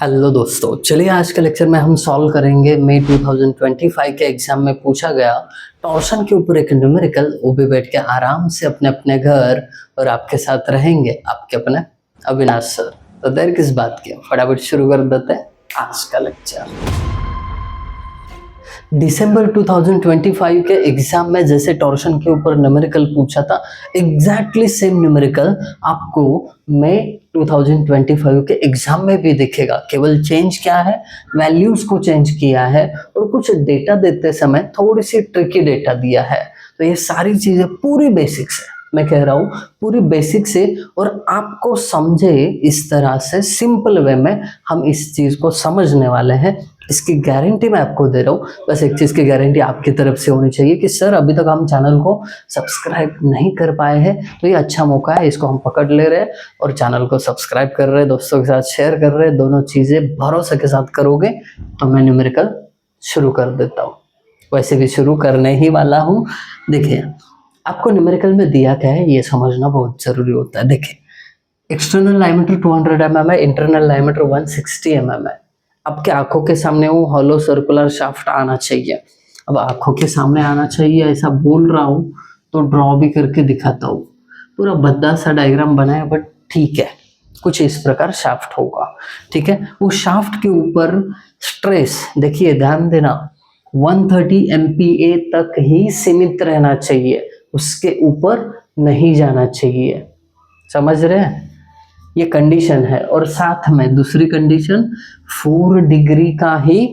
Hello दोस्तों, चलिए आज के लेक्चर में हम सॉल्व करेंगे मई 2025 के एग्जाम में पूछा गया टॉर्शन के ऊपर एक न्यूमेरिकल। वो भी बैठ के आराम से अपने अपने घर और आपके साथ रहेंगे आपके अपने अविनाश सर। तो देर किस बात की, फटाफट शुरू कर देते हैं आज का लेक्चर। दिसंबर 2025 के एग्जाम में जैसे टॉर्शन के ऊपर न्यूमेरिकल पूछा था, एग्जैक्टली सेम न्यूमेरिकल आपको मई 2025 के एग्जाम में भी दिखेगा। केवल चेंज क्या है, वैल्यूज को चेंज किया है और कुछ डेटा देते समय थोड़ी सी ट्रिकी डेटा दिया है। तो ये सारी चीजें पूरी बेसिक से, मैं कह रहा हूँ पूरी बेसिक से, और आपको समझे इस तरह से सिंपल वे में हम इस चीज को समझने वाले हैं। इसकी गारंटी मैं आपको दे रहा हूँ। बस एक चीज की गारंटी आपकी तरफ से होनी चाहिए कि सर अभी तक हम चैनल को सब्सक्राइब नहीं कर पाए हैं, तो ये अच्छा मौका है, इसको हम पकड़ ले रहे हैं और चैनल को सब्सक्राइब कर रहे हैं, दोस्तों के साथ शेयर कर रहे हैं। दोनों चीजें भरोसे के साथ करोगे तो मैं न्यूमेरिकल शुरू कर देता हूँ। वैसे भी शुरू करने ही वाला हूँ। देखिए आपको न्यूमेरिकल में दिया क्या है ये समझना बहुत जरूरी होता है। देखिए एक्सटर्नल डायमीटर 200 mm है, इंटरनल डायमीटर 160 mm है। आपके आंखों के सामने वो हॉलो सर्कुलर शाफ्ट आना चाहिए। अब आंखों के सामने आना चाहिए ऐसा बोल रहा हूँ तो ड्रॉ भी करके दिखाता हूँ। पूरा भद्दा सा डायग्राम बनाया बट ठीक है, कुछ इस प्रकार शाफ्ट होगा। ठीक है, वो शाफ्ट के ऊपर स्ट्रेस देखिए, ध्यान देना 130 MPa तक ही सीमित रहना चाहिए, उसके ऊपर नहीं जाना चाहिए। समझ रहे हैं, ये कंडीशन है। और साथ में दूसरी कंडीशन 4 डिग्री का ही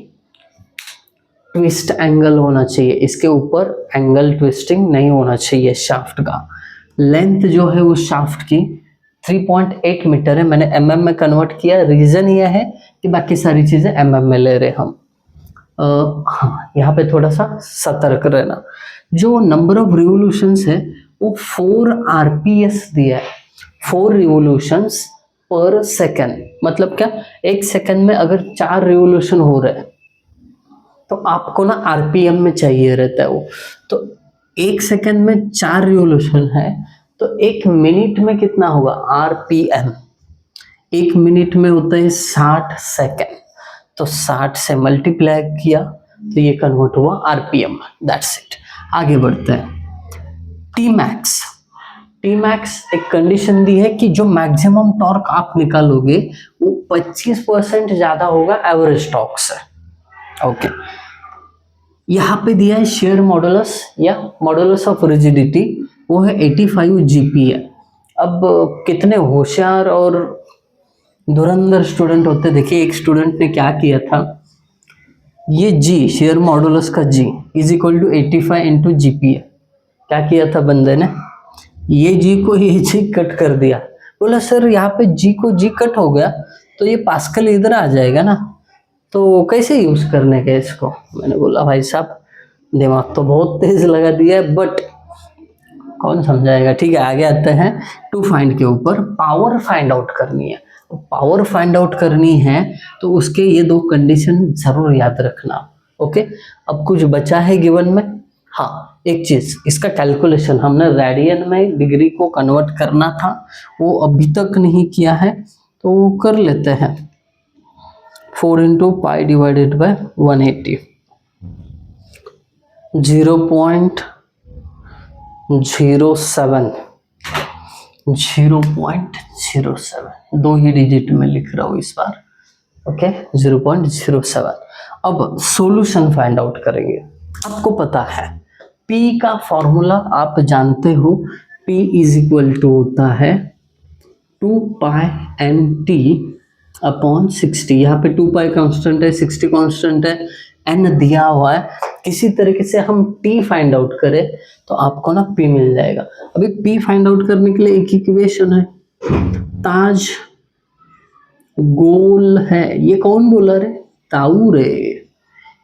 ट्विस्ट एंगल होना चाहिए, इसके ऊपर एंगल ट्विस्टिंग नहीं होना चाहिए। शाफ्ट का लेंथ जो है उस शाफ्ट की 3.8 मीटर है। मैंने mm में कन्वर्ट किया, रीजन ये है कि बाकी सारी चीजें mm में ले रहे हम। हाँ, यहाँ पे थोड़ा सा सतर्क रहना। जो नंबर ऑफ रिवोल्यूशंस है वो 4 RPS दिया है, 4 रिवोल्यूशंस पर सेकेंड। मतलब क्या, एक सेकेंड में अगर 4 रिवोल्यूशन हो रहे हैं तो आपको ना RPM में चाहिए रहता है वो। तो एक सेकेंड में 4 रिवोल्यूशन है तो एक मिनट में कितना होगा RPM। एक मिनट में होता है 60 सेकेंड, तो 60 से मल्टीप्लाई किया तो ये कन्वर्ट हुआ RPM। That's it. आगे बढ़ते हैं। Tmax एक कंडीशन दी है कि जो मैक्सिमम टॉर्क आप निकालोगे वो 25% ज्यादा होगा एवरेज टॉर्क से। ओके, यहाँ पे दिया है शेयर मॉडुलस या मॉडुलस ऑफ रिजिडिटी, वो है 85 GPa। अब कितने होशियार और धुरंधर स्टूडेंट होते, देखिए एक स्टूडेंट ने क्या किया था, ये जी शेयर मॉडुलस का G is equal to 85 into GPa। क्या किया था बंदे ने, ये जी को ये जी कट कर दिया। बोला सर यहाँ पे जी को जी कट हो गया तो ये पास्कल इधर आ जाएगा ना, तो कैसे यूज करने का इसको। मैंने बोला भाई साहब दिमाग तो बहुत तेज लगा दिया है बट कौन समझाएगा। ठीक है, आगे आते हैं टू फाइंड के ऊपर। पावर फाइंड आउट करनी है, पावर फाइंड आउट करनी है तो उसके ये 2 कंडीशन जरूर याद रखना। ओके, अब कुछ बचा है गिवन में। हाँ, एक चीज, इसका कैलकुलेशन हमने रेडियन में डिग्री को कन्वर्ट करना था, वो अभी तक नहीं किया है तो वो कर लेते हैं। 4 into pi divided by 180, 0.07, 0.07, 2 he digit में लिख रहा हूँ इस बार। ओके, 0.07। अब सॉल्यूशन फाइंड आउट करेंगे। आपको पता है P का फॉर्मूला आप जानते हो, P इज इक्वल टू होता है 2 पाई NT अपॉन 60। यहाँ पे 2 पाई कॉन्स्टेंट है, 60 कॉन्स्टेंट है, N दिया हुआ है। किसी तरीके से हम T फाइंड आउट करें तो आपको ना P मिल जाएगा। अभी P फाइंड आउट करने के लिए एक इक्वेशन है, ताज गोल है। ये कौन बोला रे, ताऊ रे।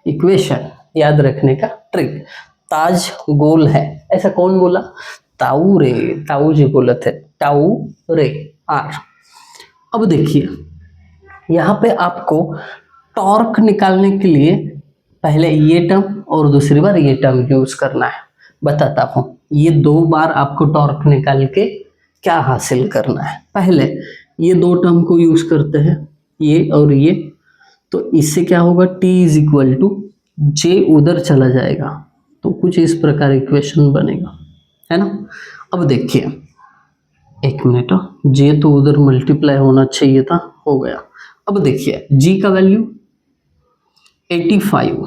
इक्वेशन याद रखने का ट्रिक, ताज गोल है, ऐसा कौन बोला, ताऊ रे, ताऊ जी बोले थे, ताऊ रे आर। अब देखिए यहाँ पे आपको टॉर्क निकालने के लिए पहले ये टर्म और दूसरी बार ये टर्म यूज करना है। बताता हूँ, ये 2 बार आपको टॉर्क निकाल के क्या हासिल करना है। पहले ये 2 टर्म को यूज करते हैं, ये और ये, तो इससे क्या होगा, T is equal to J उधर चला जाएगा, तो कुछ इस प्रकार इक्वेशन बनेगा, है ना। अब देखिए, एक मिनट, J तो उधर मल्टीप्लाई होना चाहिए था, हो गया। अब देखिए G का वैल्यू 85।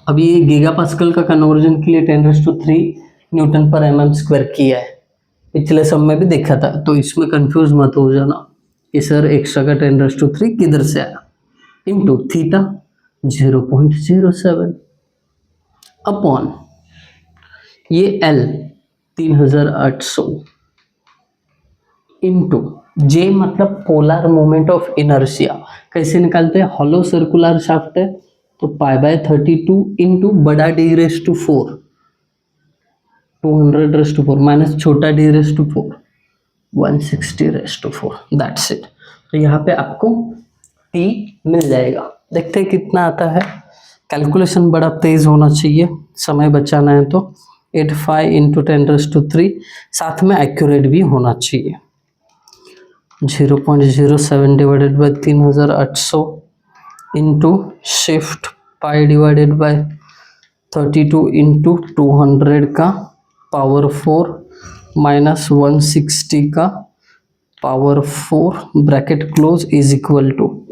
अब ये गीगा पास्कल का कन्वर्जन के लिए 10⁻³ न्यूटन पर mm स्क्वायर किया है, पिछले सब में भी देखा था, तो इसमें कंफ्यूज मत हो जाना कि सर एक्स्ट्रा का 10⁻³ किधर से आया, इनटू थीटा 0.07 अपॉन ये L 3800 इनटू J मतलब पोलर मोमेंट ऑफ इनर्शिया। कैसे निकालते हैं, हॉलो सर्कुलर शाफ्ट है तो π/32 इंटू बड़ा d⁻⁴ 200⁻⁴ माइनस छोटा d⁻⁴ 160⁻⁴, दैट्स इट। तो यहाँ पे आपको T मिल जाएगा। देखते हैं कितना आता है। कैलकुलेशन बड़ा तेज होना चाहिए, समय बचाना है तो 85 इंटू 10⁻³ साथ में एक्यूरेट भी होना चाहिए। 0.07 divided by 3800 into shift pi divided by 32 into 200 का पावर 4 माइनस 160 का power 4 bracket close is equal to,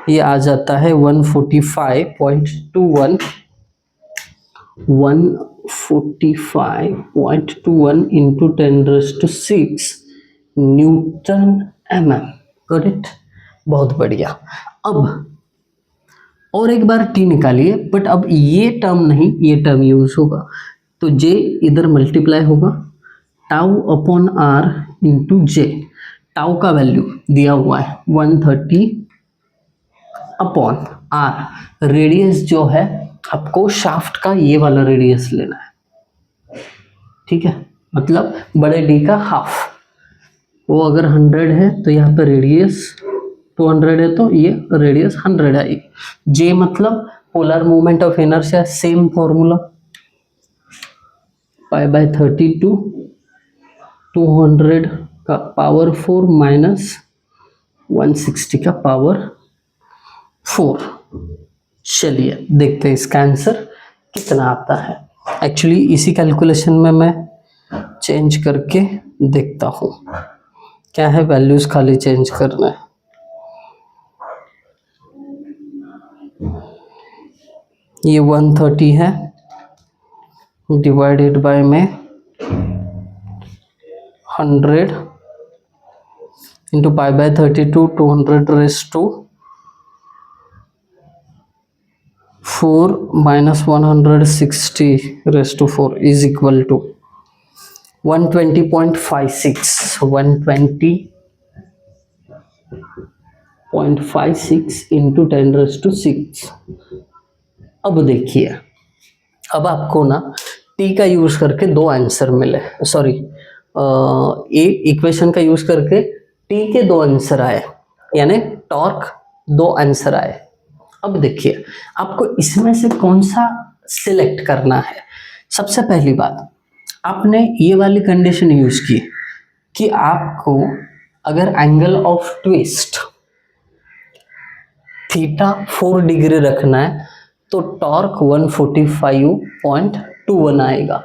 ये आ जाता है 145.21 into 10⁻⁶ newton mm। Got it, बहुत बढ़िया। अब और एक बार T निकालिए, बट अब ये टर्म नहीं, ये टर्म यूज होगा, तो J इधर मल्टीप्लाई होगा, tau upon R into J। Tau का वैल्यू दिया हुआ है 130 अपॉन R, रेडियस जो है आपको शाफ्ट का ये वाला रेडियस लेना है, ठीक है, मतलब बड़े D का हाफ। वो अगर 100 है तो यहाँ पे रेडियस 200 है तो ये रेडियस 100 आएगी। J मतलब polar moment of inertia, same formula, π/32 200 का पावर 4 माइनस 160 का पावर 4। चलिए देखते हैं इसका आंसर कितना आता है। एक्चुअली इसी कैलकुलेशन में मैं चेंज करके देखता हूँ, क्या है वैल्यूज खाली चेंज करना है। ये 130 है डिवाइडेड बाय में 100 into π/32 200⁻⁴ minus 160⁻⁴ is equal to 120.56 into 10⁻⁶। अब देखिए, अब आपको ना T का यूज करके दो आंसर मिले, सॉरी एक इक्वेशन का यूज करके T के दो आंसर आए, यानी टॉर्क दो आंसर आए। अब देखिए आपको इसमें से कौन सा सिलेक्ट करना है। सबसे पहली बात, आपने ये वाली कंडीशन यूज की कि आपको अगर angle of twist theta 4 degree रखना है तो टॉर्क 145.21 आएगा।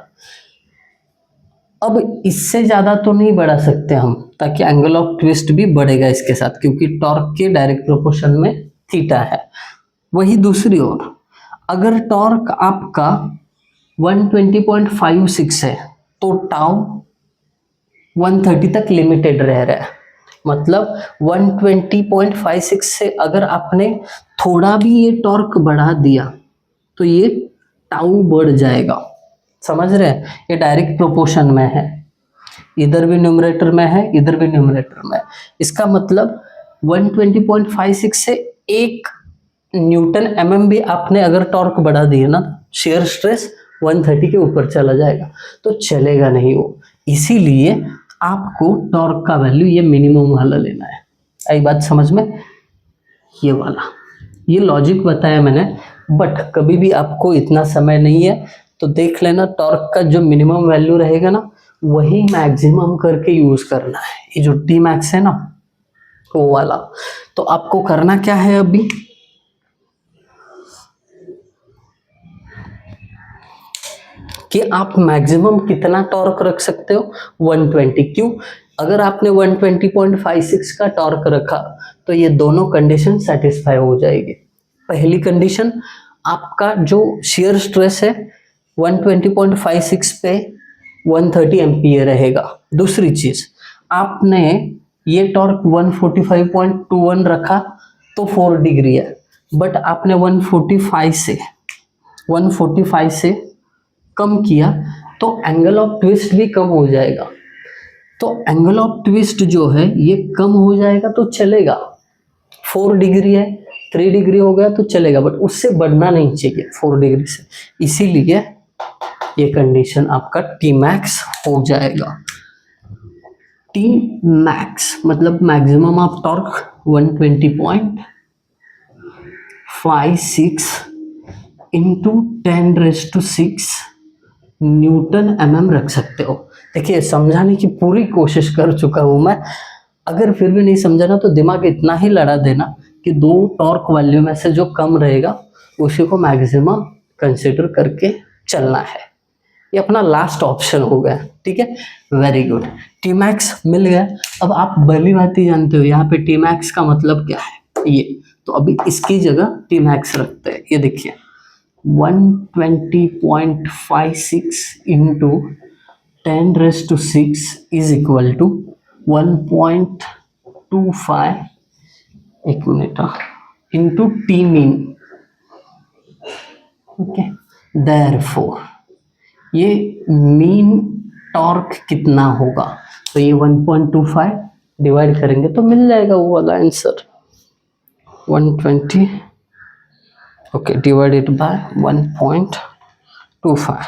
अब इससे ज़्यादा तो नहीं बढ़ा सकते हम, ताकि एंगल ऑफ ट्विस्ट भी बढ़ेगा इसके साथ, क्योंकि टॉर्क के डायरेक्ट प्रोपोर्शन में थीटा है। वही दूसरी ओर अगर टॉर्क आपका 120.56 है तो टाउ 130 तक लिमिटेड रह रहा है, मतलब 120.56 से अगर आपने थोड़ा भी ये टॉर्क बढ़ा दिया तो ये टाउ बढ़ जाएगा। समझ रहे हैं, ये डायरेक्ट प्रोपोर्शन में है, इधर भी न्यूमरेटर में है, इधर भी न्यूमरेटर में है। इसका मतलब 120.56 से 1 न्यूटन mm भी आपने अगर टॉर्क बढ़ा दिया ना, शेयर स्ट्रेस 130 के ऊपर चला जाएगा, तो चलेगा नहीं वो। इसीलिए आपको टॉर्क का वैल्यू ये मिनिमम वाला लेना है। आई बात समझ में, ये वाला, ये लॉजिक बताया मैंने, बट कभी भी आपको इतना समय नहीं है तो देख लेना, टॉर्क का जो मिनिमम वैल्यू रहेगा ना वही मैक्सिमम करके यूज करना है। ये जो टी मैक्स है ना वो वाला। तो आपको करना क्या है अभी, कि आप मैक्सिमम कितना टॉर्क रख सकते हो, 120। क्यों, अगर आपने 120.56 का टॉर्क रखा तो ये दोनों कंडीशन सेटिस्फाई हो जाएगी। पहली कंडीशन, आपका जो शियर स्ट्रेस है 120.56 पे 130 एम्पियर रहेगा। दूसरी चीज, आपने ये टॉर्क 145.21 रखा तो 4 डिग्री है, बट आपने 145 से कम किया तो एंगल ऑफ ट्विस्ट भी कम हो जाएगा। तो एंगल ऑफ ट्विस्ट जो है ये कम हो जाएगा तो चलेगा, 4 डिग्री है, 3 डिग्री हो गया तो चलेगा, बट उससे बढ़ना नहीं चाहिए 4 डिग्री से। इसीलिए ये कंडीशन आपका टी मैक्स हो जाएगा। टी मैक्स मतलब maximum of torque 120.56 into 10⁻⁶ newton mm रख सकते हो। देखिए, समझाने की पूरी कोशिश कर चुका हूं मैं, अगर फिर भी नहीं समझा ना तो दिमाग इतना ही लड़ा देना कि 2 टॉर्क वैल्यू में से जो कम रहेगा उसी को मैक्सिमम कंसिडर करके चलना है। ये अपना लास्ट ऑप्शन हो गया, ठीक है, वेरी गुड। टी मैक्स मिल गया। अब आप भली भांति जानते हो यहाँ पे टी मैक्स का मतलब क्या है, ये तो अभी इसकी जगह टी मैक्स रखते हैं। ये देखिए 120.56 इंटू 10⁻⁶ इज इक्वल टू 1.25, एक minute, into T mean. Okay, therefore ये मीन टॉर्क कितना होगा, तो ये 1.25 डिवाइड करेंगे तो मिल जाएगा वो वाला answer, 120 okay divided by 1.25,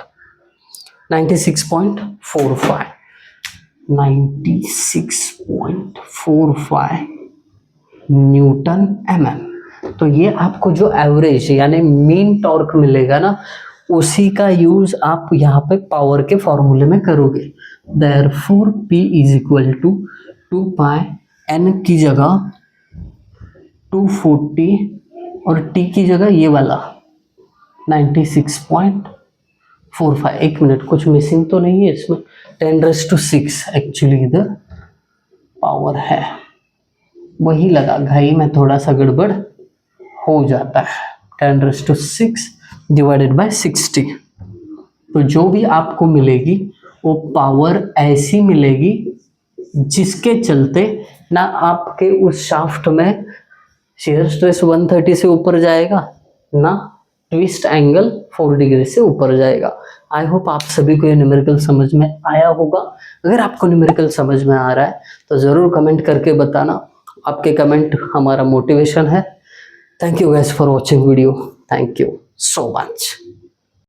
96.45 Newton mm। तो ये आपको जो एवरेज यानी मीन टॉर्क मिलेगा ना, उसी का यूज आप यहाँ पे पावर के फॉर्मूले में करोगे। Therefore P is equal to 2 pi n की जगह 240 और T की जगह ये वाला 96.45। एक मिनट, कुछ मिसिंग तो नहीं है इसमें, 10⁻⁶ एक्चुअली इधर पावर है, वही लगा, घाई में थोड़ा सा गड़बड़ हो जाता है। 10⁻⁶ डिवाइडेड बाय 60। तो जो भी आपको मिलेगी वो पावर ऐसी मिलेगी जिसके चलते ना आपके उस शाफ्ट में शियर स्ट्रेस 130 से ऊपर जाएगा, ना ट्विस्ट एंगल 4 डिग्री से ऊपर जाएगा। आई होप आप सभी को ये न्यूमेरिकल समझ में आया होगा। अगर आपको न्यूमेरिकल समझ में आ रहा है तो ज़रूर कमेंट करके बताना, आपके कमेंट हमारा मोटिवेशन है। Thank you guys for watching video, thank you so much।